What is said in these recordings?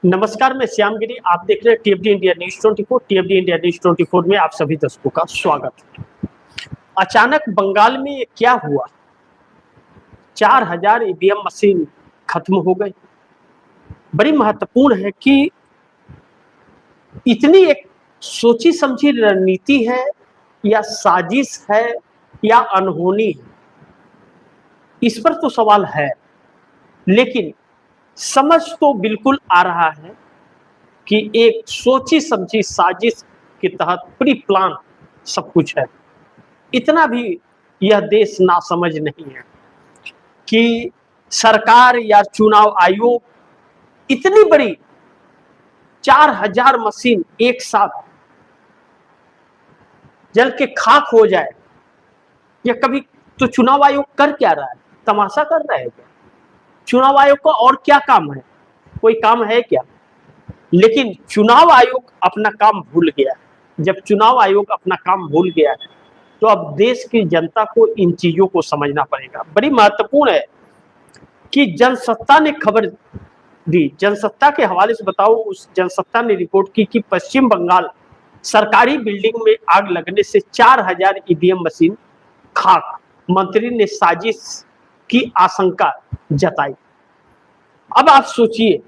नमस्कार, मैं श्यामगिरी। आप देख रहे हैं टीएफडी इंडिया न्यूज 24। टीएफडी इंडिया न्यूज 24 में आप सभी दर्शकों का स्वागत है। अचानक बंगाल में क्या हुआ? 4000 ईवीएम मशीन खत्म हो गई। बड़ी महत्वपूर्ण है कि इतनी एक सोची समझी रणनीति है या साजिश है या अनहोनी है, इस पर तो सवाल है। लेकिन समझ तो बिल्कुल आ रहा है कि एक सोची समझी साजिश के तहत प्री प्लान सब कुछ है। इतना भी यह देश नासमझ नहीं है कि सरकार या चुनाव आयोग इतनी बड़ी 4000 मशीन एक साथ जल के खाक हो जाए। या कभी तो चुनाव आयोग कर क्या रहा है? तमाशा कर रहा है क्या? चुनाव आयोग का और क्या काम है? कोई काम है क्या? लेकिन चुनाव आयोग अपना काम भूल गया है। जब चुनाव आयोग अपना काम भूल गया है तो अब देश की जनता को इन चीजों को समझना पड़ेगा। बड़ी महत्वपूर्ण है कि जनसत्ता ने खबर दी। जनसत्ता के हवाले से बताओ, उस जनसत्ता ने रिपोर्ट की कि पश्चिम बंगाल सरकारी बिल्डिंग में आग लगने से 4000 ईवीएम मशीन खाक। मंत्री ने साजिश की आशंका जताई। अब आप सोचिए,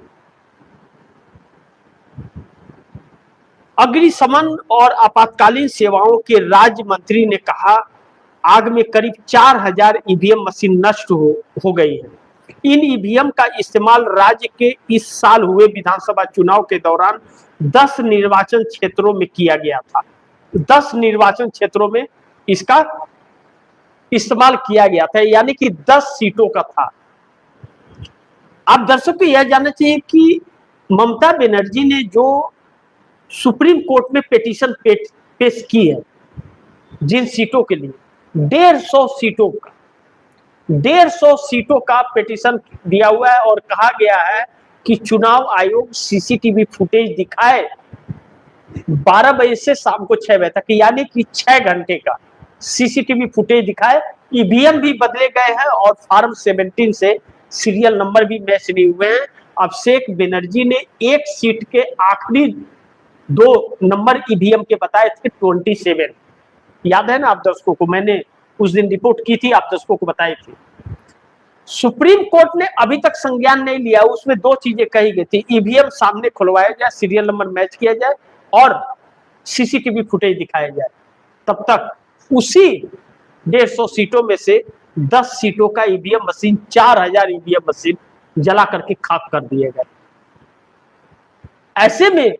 अग्निशमन और आपातकालीन सेवाओं के राज्य मंत्री ने कहा आग में करीब 4000 ईवीएम मशीन नष्ट हो गई है। इन ईवीएम का इस्तेमाल राज्य के इस साल हुए विधानसभा चुनाव के दौरान 10 निर्वाचन क्षेत्रों में किया गया था। 10 निर्वाचन क्षेत्रों में इसका इस्तेमाल किया गया था, यानी कि 10 सीटों का था। आप दर्शक को यह जानना चाहिए कि ममता बनर्जी ने जो सुप्रीम कोर्ट में पिटीशन पेश की है जिन सीटों के लिए 150 सीटों का पिटीशन दिया हुआ है और कहा गया है कि चुनाव आयोग सीसीटीवी फुटेज दिखाए 12 बजे से शाम को 6 बजे तक, यानी कि 6 घंटे का सीसीटीवी फुटेज दिखाए। ईवीएम भी बदले गए हैं और फॉर्म 17 से सीरियल नंबर भी मैच नहीं हुए हैं। अभिषेक बनर्जी ने एक सीट के आखिरी 2 नंबर ईवीएम के बताए थे 27। याद है ना आप दर्शकों को? मैंने उस दिन रिपोर्ट की थी, आप दर्शकों को बताई थी। सुप्रीम कोर्ट ने अभी तक संज्ञान नहीं लिया। उसमें 2 चीजें कही गई थी, ईवीएम सामने खुलवाया जाए, सीरियल नंबर मैच किया जाए और सीसीटीवी फुटेज दिखाया जाए। तब तक उसी 150 सीटों में से 10 सीटों का ईवीएम मशीन, 4000 ईवीएम मशीन जला करके खाक कर दिए गए। ऐसे में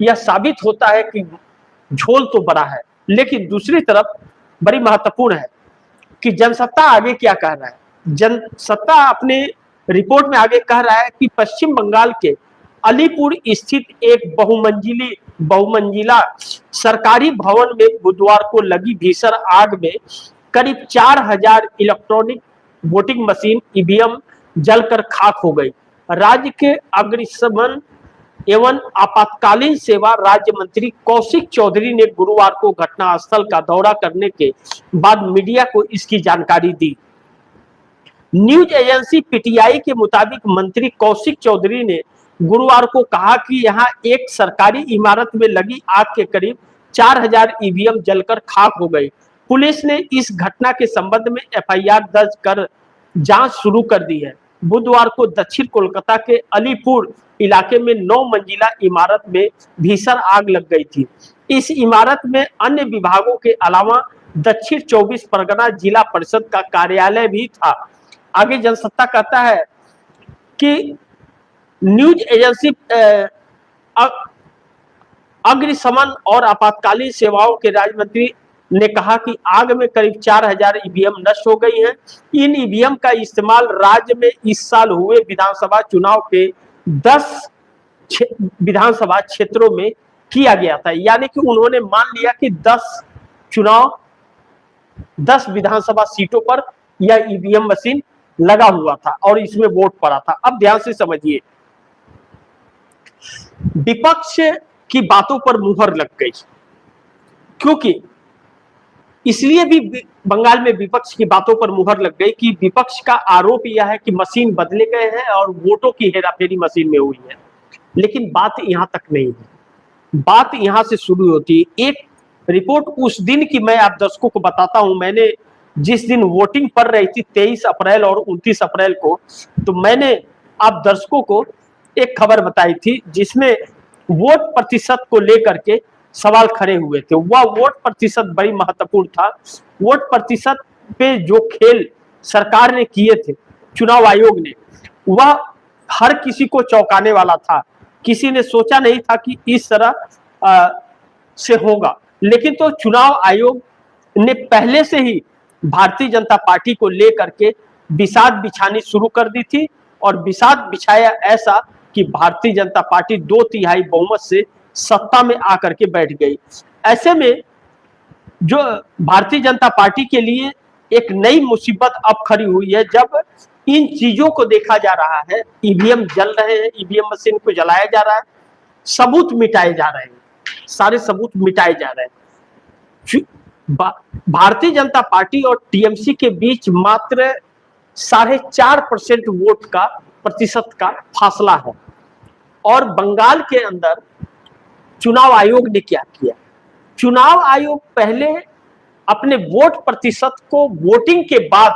यह साबित होता है कि झोल तो बड़ा है, लेकिन दूसरी तरफ बड़ी महत्वपूर्ण है कि जनसत्ता आगे क्या कह रहा है। जनसत्ता अपने रिपोर्ट में आगे कह रहा है कि पश्चिम बंगाल के अलीपुर स्थित एक बहुमंजिला सरकारी भवन में बुधवार को लगी भीषण आग में करीब 4000 इलेक्ट्रॉनिक वोटिंग मशीन ईवीएम जलकर खाक हो गई। राज्य के अग्निशमन एवं आपातकालीन सेवा राज्य मंत्री कौशिक चौधरी ने गुरुवार को घटनास्थल का दौरा करने के बाद मीडिया को इसकी जानकारी दी। न्यूज एजेंसी पीटीआई के मुताबिक मंत्री कौशिक चौधरी ने गुरुवार को कहा कि यहां एक सरकारी इमारत में लगी आग के करीब 4000 ईवीएम जलकर खाक हो गई। पुलिस ने इस घटना के संबंध में एफआईआर दर्ज कर जांच शुरू कर दी है। बुधवार को दक्षिण कोलकाता के अलीपुर इलाके में 9 मंजिला इमारत में भीषण आग लग गई थी। इस इमारत में अन्य विभागों के अलावा दक्षिण 24 परगना जिला परिषद का कार्यालय भी था। आगे जनसत्ता कहता है कि न्यूज एजेंसी अग्निशमन और आपातकालीन सेवाओं के राज्य मंत्री ने कहा कि आग में करीब 4000 ईवीएम नष्ट हो गई हैं। इन ईवीएम का इस्तेमाल राज्य में इस साल हुए विधानसभा चुनाव के 10 विधानसभा क्षेत्रों में किया गया था। यानी कि उन्होंने मान लिया कि 10 विधानसभा सीटों पर यह ईवीएम मशीन लगा हुआ था और इसमें वोट पड़ा था। अब ध्यान से समझिए, विपक्ष की बातों पर मुहर लग गई, क्योंकि इसलिए भी बंगाल में विपक्ष की बातों पर मुहर लग गई कि विपक्ष का आरोप यह है कि मशीन बदले गए हैं और वोटों की हेराफेरी मशीन में हुई है। लेकिन बात यहां तक नहीं है, बात यहां से शुरू होती है। एक रिपोर्ट उस दिन की मैं आप दर्शकों को बताता हूं। मैंने जिस दिन वोटिंग पड़ रही थी 23 अप्रैल और 29 अप्रैल को, तो मैंने आप दर्शकों को एक खबर बताई थी जिसमें वोट प्रतिशत को लेकर के सवाल खड़े हुए थे। वह वोट प्रतिशत बड़ी महत्वपूर्ण था। वोट प्रतिशत पे जो खेल सरकार ने किए थे, चुनाव आयोग ने, वह हर किसी को चौंकाने वाला था। किसी ने सोचा नहीं था कि इस तरह से होगा। लेकिन तो चुनाव आयोग ने पहले से ही भारतीय जनता पार्टी को लेकर के बिसात बिछानी शुरू कर दी थी, और बिसात बिछाया ऐसा कि भारतीय जनता पार्टी 2/3 बहुमत से सत्ता में आकर के बैठ गई। ऐसे में जो भारतीय जनता पार्टी के लिए एक नई मुसीबत अब खड़ी हुई है, जब इन चीजों को देखा जा रहा है। ईवीएम जल रहे हैं, ईवीएम मशीन को जलाया जा रहा है, सबूत मिटाए जा रहे हैं, सारे सबूत मिटाए जा रहे हैं। भारतीय जनता पार्टी और टीएमसी के बीच मात्र 4.5% वोट का प्रतिशत का फासला है। और बंगाल के अंदर चुनाव आयोग ने क्या किया? चुनाव आयोग पहले अपने वोट प्रतिशत को वोटिंग के बाद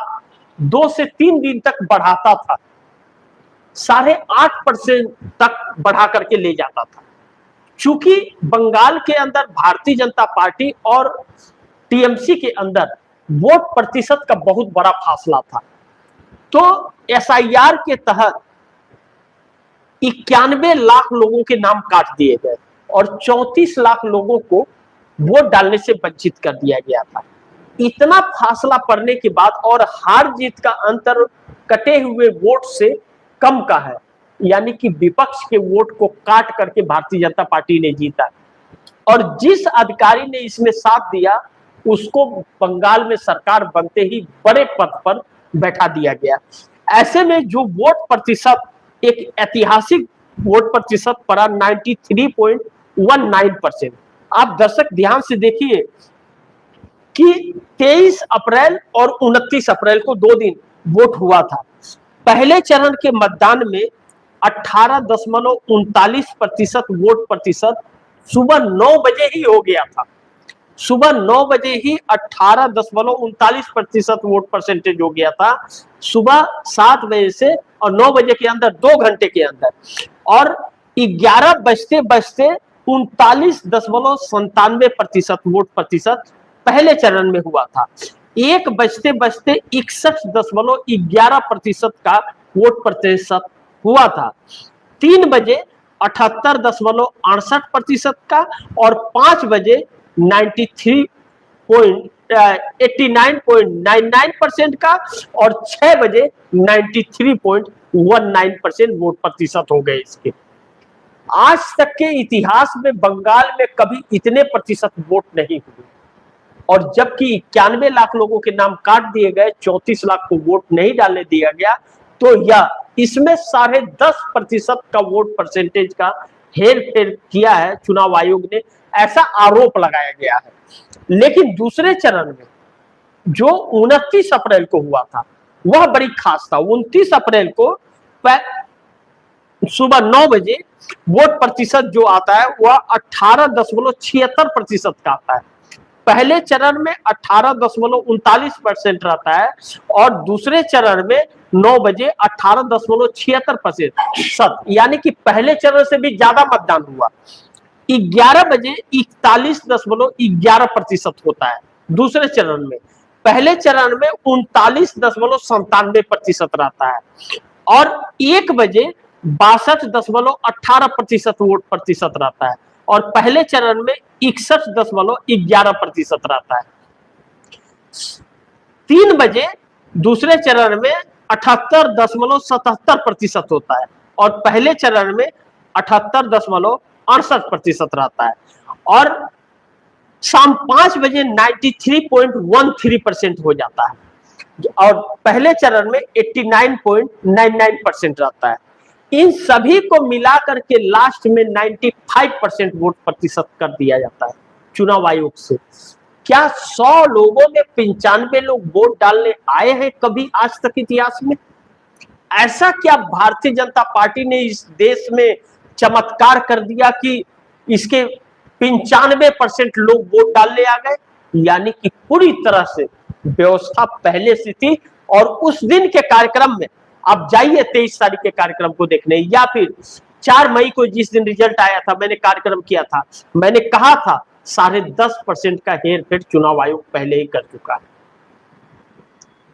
2 से 3 दिन तक बढ़ाता था, 8.5% तक बढ़ा करके ले जाता था। चूंकि बंगाल के अंदर भारतीय जनता पार्टी और टीएमसी के अंदर वोट प्रतिशत का बहुत बड़ा फासला था, तो एसआईआर के तहत 91 लाख लोगों के नाम काट दिए गए और 34 लाख लोगों को वोट डालने से वंचित कर दिया गया था। इतना फासला पड़ने के बाद और हार जीत का अंतर कटे हुए वोट से कम का है, यानी कि विपक्ष के वोट को काट करके भारतीय जनता पार्टी ने जीता। और जिस अधिकारी ने इसमें साथ दिया उसको बंगाल में सरकार बनते ही बड़े पद पर बैठा दिया गया। ऐसे में जो वोट प्रतिशत, एक ऐतिहासिक वोट प्रतिशत पड़ा 93.19%। आप दर्शक ध्यान से देखिए कि 23 अप्रैल और 29 अप्रैल को 2 दिन वोट हुआ था। पहले चरण के मतदान में 18.39% वोट प्रतिशत सुबह 9 बजे ही हो गया था। सुबह 9 बजे ही 18.39% वोट परसेंटेज हो गया था, सुबह 7 बजे से और 9 बजे के अंदर 2 घंटे के अंदर। और 11 बजते बजते 39.97% वोट प्रतिशत पहले चरण में हुआ था। 1 बजते बजते 61.11% का वोट प्रतिशत हुआ था। 3 बजे 78.68% का और 5 बजे 89.99% का और 6 बजे 93.19% वोट प्रतिशत हो गए इसके। आज तक के इतिहास में बंगाल में कभी इतने प्रतिशत वोट नहीं हुए, और जबकि 91 लाख लोगों के नाम काट दिए गए, 34 लाख को वोट नहीं डालने दिया गया, तो यह इसमें 10.5% का वोट परसेंटेज का हेर फेर किया है चुनाव आयोग ने, ऐसा आरोप लगाया गया है। लेकिन दूसरे चरण में जो 29 अप्रैल को हुआ था वह बड़ी खास था। 29 अप्रैल को सुबह 9 बजे वोट प्रतिशत जो आता है वह 18.76% का आता है। पहले चरण में 18.39% रहता है और दूसरे चरण में 9 बजे 18.76%, यानी कि पहले चरण से भी ज्यादा मतदान हुआ। 11 बजे 41.11% होता है दूसरे चरण में। पहले चरण में 39.97% रहता है और 1 बजे 62.18% वोट प्रतिशत रहता है और पहले चरण में 61.11% रहता है। 3 बजे दूसरे चरण में 78.77% होता है और पहले चरण में 78.68% रहता है और शाम 5 बजे 93.13% हो जाता है और पहले चरण में 89.99% रहता है। इन सभी को मिलाकर के लास्ट में 95% वोट प्रतिशत कर दिया जाता है चुनाव आयोग से। क्या 100 लोगों में 95 लोग वोट डालने आए हैं कभी आज तक इतिहास में? ऐसा क्या भारतीय जनता पार्टी ने इस देश में चमत्कार कर दिया कि इसके 95% लोग वोट डालने आ गए, यानी कि पूरी तरह से व्यवस्था पहले से थी। और उस दिन के कार्यक्रम में आप जाइए 23 तारीख के कार्यक्रम को देखने, या फिर 4 मई को जिस दिन रिजल्ट आया था, मैंने कार्यक्रम किया था, मैंने कहा था 10.5% का हेरफेर चुनाव आयोग पहले ही कर चुका है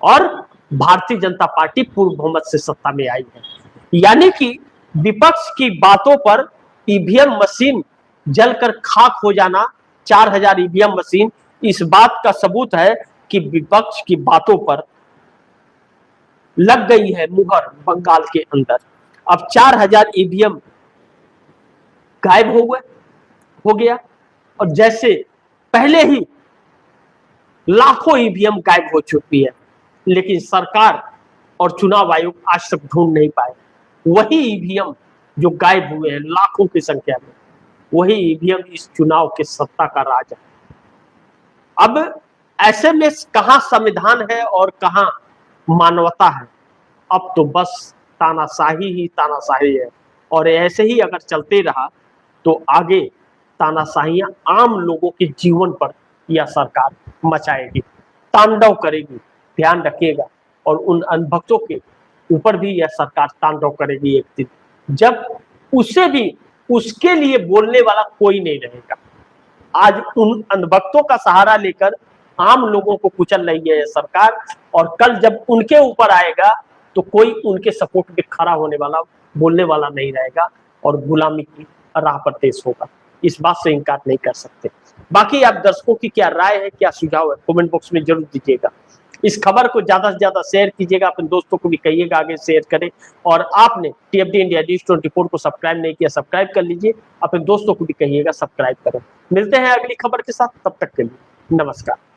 और भारतीय जनता पार्टी पूर्ण बहुमत से सत्ता में आई है। यानी कि विपक्ष की बातों पर ईवीएम मशीन जलकर खाक हो जाना, 4000 ईवीएम मशीन, इस बात का सबूत है कि विपक्ष की बातों पर लग गई है मुहर बंगाल के अंदर। अब 4000 ईवीएम गायब हो गया, और जैसे पहले ही लाखों ईवीएम गायब हो चुकी है, लेकिन सरकार और चुनाव आयोग आज तक ढूंढ नहीं पाए वही ईवीएम जो गायब हुए हैं लाखों की संख्या में। वही ईवीएम इस चुनाव के सत्ता का राज है। अब ऐसे में कहां संविधान है और कहां मानवता है? अब तो बस तानाशाही ही तानाशाही है, और ऐसे ही अगर चलते रहा तो आगे तानाशाहियां आम लोगों के जीवन पर यह सरकार मचाएगी, तांडव करेगी। ध्यान रखिएगा, और उन अनभक्तों के ऊपर भी यह सरकार तांडव करेगी एक दिन, जब उसे भी उसके लिए बोलने वाला कोई नहीं रहेगा। आज उन अनभक्तों का सहारा लेकर आम लोगों को कुचल रही है यह सरकार, और कल जब उनके ऊपर आएगा तो कोई उनके सपोर्ट में खड़ा होने वाला, बोलने वाला नहीं रहेगा, और गुलामी की राह पर देश होगा। इस बात से इनकार नहीं कर सकते। बाकी आप दर्शकों की क्या राय है, क्या सुझाव है, कमेंट बॉक्स में जरूर दीजिएगा। इस खबर को ज्यादा से ज्यादा शेयर कीजिएगा, अपने दोस्तों को भी कहिएगा आगे शेयर करें। और आपने टीएफडी इंडिया न्यूज़ 24 को सब्सक्राइब नहीं किया, सब्सक्राइब कर लीजिए, अपने दोस्तों को भी कहिएगा सब्सक्राइब करें। मिलते हैं अगली खबर के साथ, तब तक के लिए नमस्कार।